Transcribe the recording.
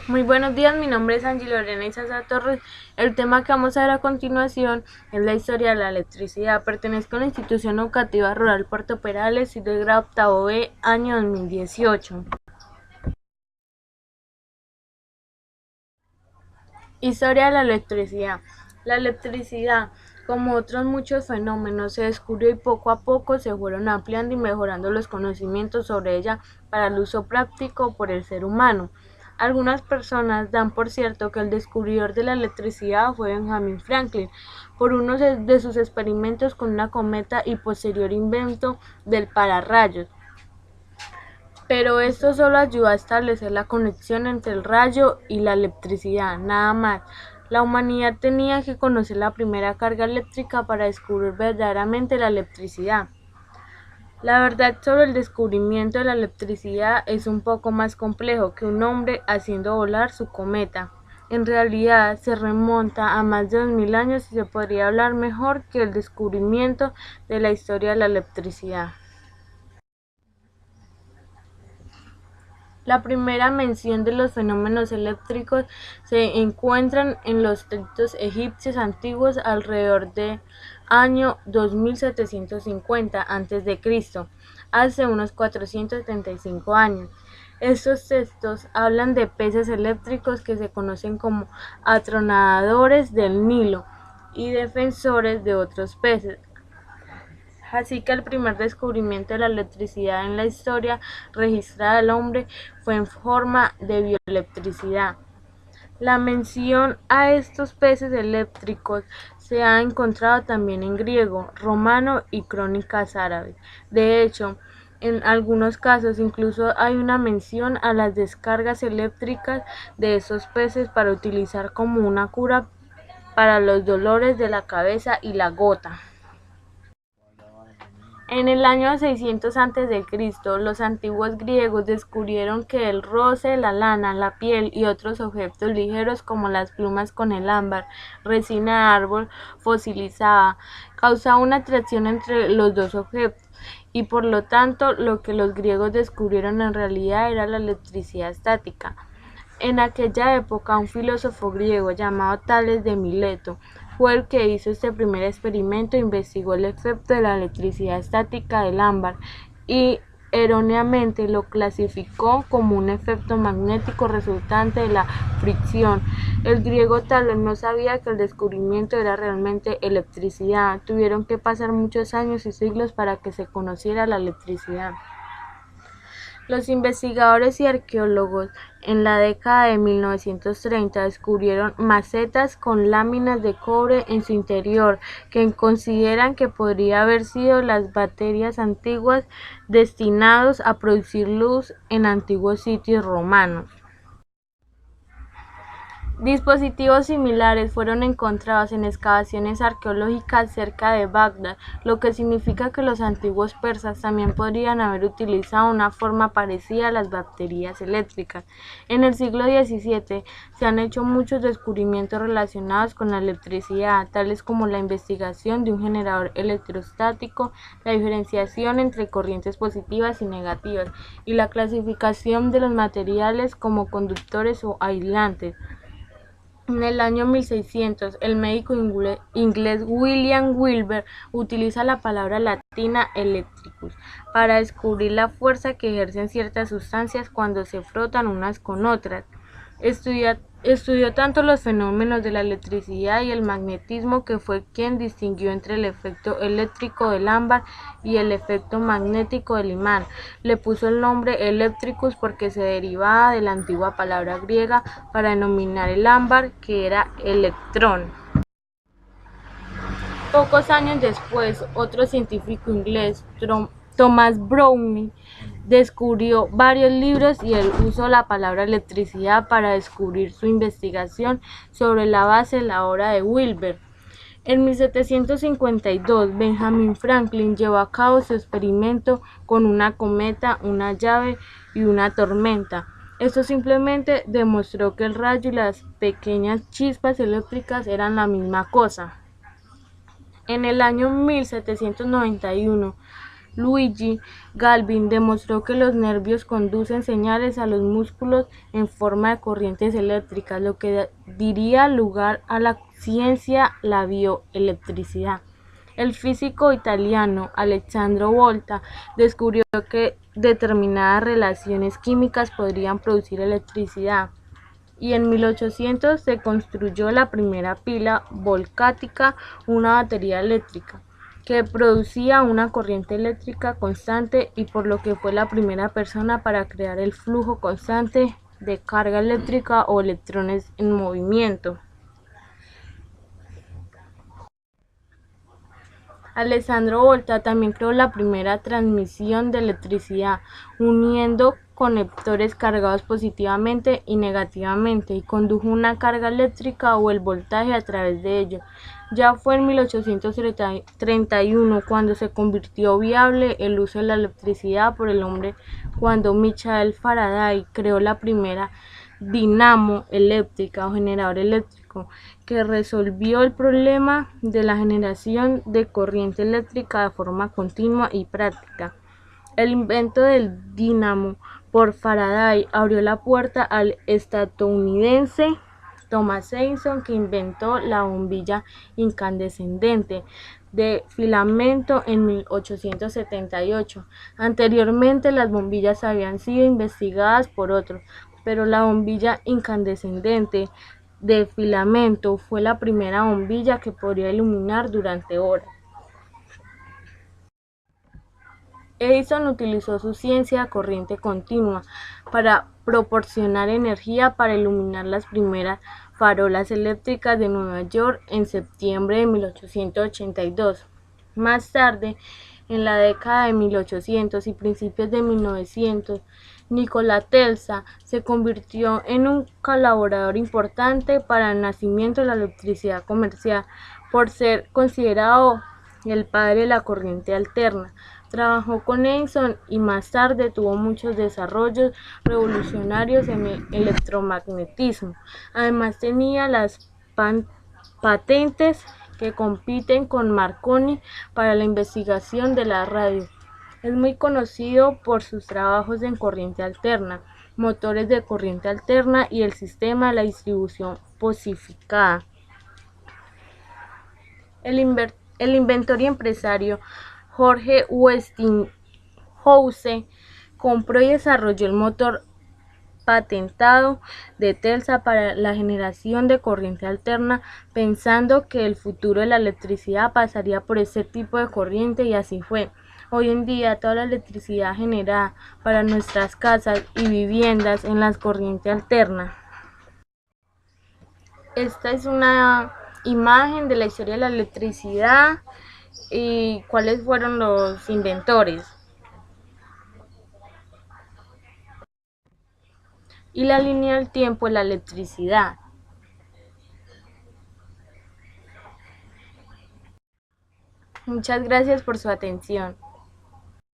Muy buenos días, mi nombre es Angie Lorena Isaza Torres. El tema que vamos a ver a continuación es la historia de la electricidad. Pertenezco a la institución educativa rural Puerto Perales y del grado octavo B, año 2018. Historia de la electricidad. La electricidad, como otros muchos fenómenos, se descubrió y poco a poco se fueron ampliando y mejorando los conocimientos sobre ella para el uso práctico por el ser humano. Algunas personas dan por cierto que el descubridor de la electricidad fue Benjamin Franklin, por uno de sus experimentos con una cometa y posterior invento del pararrayos. Pero esto solo ayudó a establecer la conexión entre el rayo y la electricidad, nada más. La humanidad tenía que conocer la primera carga eléctrica para descubrir verdaderamente la electricidad. La verdad sobre el descubrimiento de la electricidad es un poco más complejo que un hombre haciendo volar su cometa. En realidad se remonta a más de 2000 años y se podría hablar mejor que el descubrimiento de la historia de la electricidad. La primera mención de los fenómenos eléctricos se encuentran en los textos egipcios antiguos alrededor del año 2750 a.C., hace unos 475 años. Estos textos hablan de peces eléctricos que se conocen como atronadores del Nilo y defensores de otros peces. Así que el primer descubrimiento de la electricidad en la historia registrada del hombre fue en forma de bioelectricidad. La mención a estos peces eléctricos se ha encontrado también en griego, romano y crónicas árabes. De hecho, en algunos casos incluso hay una mención a las descargas eléctricas de esos peces para utilizar como una cura para los dolores de la cabeza y la gota. En el año 600 a.C., los antiguos griegos descubrieron que el roce, la lana, la piel y otros objetos ligeros como las plumas con el ámbar, resina de árbol fosilizada, causaba una atracción entre los dos objetos y por lo tanto lo que los griegos descubrieron en realidad era la electricidad estática. En aquella época un filósofo griego llamado Tales de Mileto fue el que hizo este primer experimento e investigó el efecto de la electricidad estática del ámbar y erróneamente lo clasificó como un efecto magnético resultante de la fricción. El griego Tales no sabía que el descubrimiento era realmente electricidad. Tuvieron que pasar muchos años y siglos para que se conociera la electricidad. Los investigadores y arqueólogos en la década de 1930 descubrieron macetas con láminas de cobre en su interior que consideran que podrían haber sido las baterías antiguas destinados a producir luz en antiguos sitios romanos. Dispositivos similares fueron encontrados en excavaciones arqueológicas cerca de Bagdad, lo que significa que los antiguos persas también podrían haber utilizado una forma parecida a las baterías eléctricas. En el siglo XVII se han hecho muchos descubrimientos relacionados con la electricidad, tales como la investigación de un generador electrostático, la diferenciación entre corrientes positivas y negativas, y la clasificación de los materiales como conductores o aislantes. En el año 1600, el médico inglés William Wilber utiliza la palabra latina electricus para describir la fuerza que ejercen ciertas sustancias cuando se frotan unas con otras. Estudió tanto los fenómenos de la electricidad y el magnetismo que fue quien distinguió entre el efecto eléctrico del ámbar y el efecto magnético del imán. Le puso el nombre electricus porque se derivaba de la antigua palabra griega para denominar el ámbar, que era electrón. Pocos años después, otro científico inglés, Thomas Browne, descubrió varios libros y él usó la palabra electricidad para descubrir su investigación sobre la base de la obra de Wilber. En 1752, Benjamin Franklin llevó a cabo su experimento con una cometa, una llave y una tormenta. Esto simplemente demostró que el rayo y las pequeñas chispas eléctricas eran la misma cosa. En el año 1791, Luigi Galvin demostró que los nervios conducen señales a los músculos en forma de corrientes eléctricas, lo que daría lugar a la ciencia la bioelectricidad. El físico italiano Alessandro Volta descubrió que determinadas relaciones químicas podrían producir electricidad, y en 1800 se construyó la primera pila volcática, una batería eléctrica que producía una corriente eléctrica constante, y por lo que fue la primera persona para crear el flujo constante de carga eléctrica o electrones en movimiento. Alessandro Volta también creó la primera transmisión de electricidad, uniendo conectores cargados positivamente y negativamente, y condujo una carga eléctrica o el voltaje a través de ellos. Ya fue en 1831 cuando se convirtió viable el uso de la electricidad por el hombre, cuando Michael Faraday creó la primera dinamo eléctrica o generador eléctrico, que resolvió el problema de la generación de corriente eléctrica de forma continua y práctica. El invento del dínamo por Faraday abrió la puerta al estadounidense Thomas Edison, que inventó la bombilla incandescente de filamento en 1878. Anteriormente las bombillas habían sido investigadas por otros, pero la bombilla incandescente de filamento fue la primera bombilla que podía iluminar durante horas. Edison utilizó su ciencia de corriente continua para proporcionar energía para iluminar las primeras farolas eléctricas de Nueva York en septiembre de 1882. Más tarde, en la década de 1800 y principios de 1900, Nikola Tesla se convirtió en un colaborador importante para el nacimiento de la electricidad comercial, por ser considerado el padre de la corriente alterna. Trabajó con Edison y más tarde tuvo muchos desarrollos revolucionarios en el electromagnetismo. Además tenía las patentes que compiten con Marconi para la investigación de la radio. Es muy conocido por sus trabajos en corriente alterna, motores de corriente alterna y el sistema de la distribución posificada. El inventor y empresario George Westinghouse compró y desarrolló el motor patentado de Tesla para la generación de corriente alterna, pensando que el futuro de la electricidad pasaría por ese tipo de corriente, y así fue. Hoy en día toda la electricidad generada para nuestras casas y viviendas en la corriente alterna. Esta es una imagen de la historia de la electricidad y cuáles fueron los inventores. Y la línea del tiempo de la electricidad. Muchas gracias por su atención.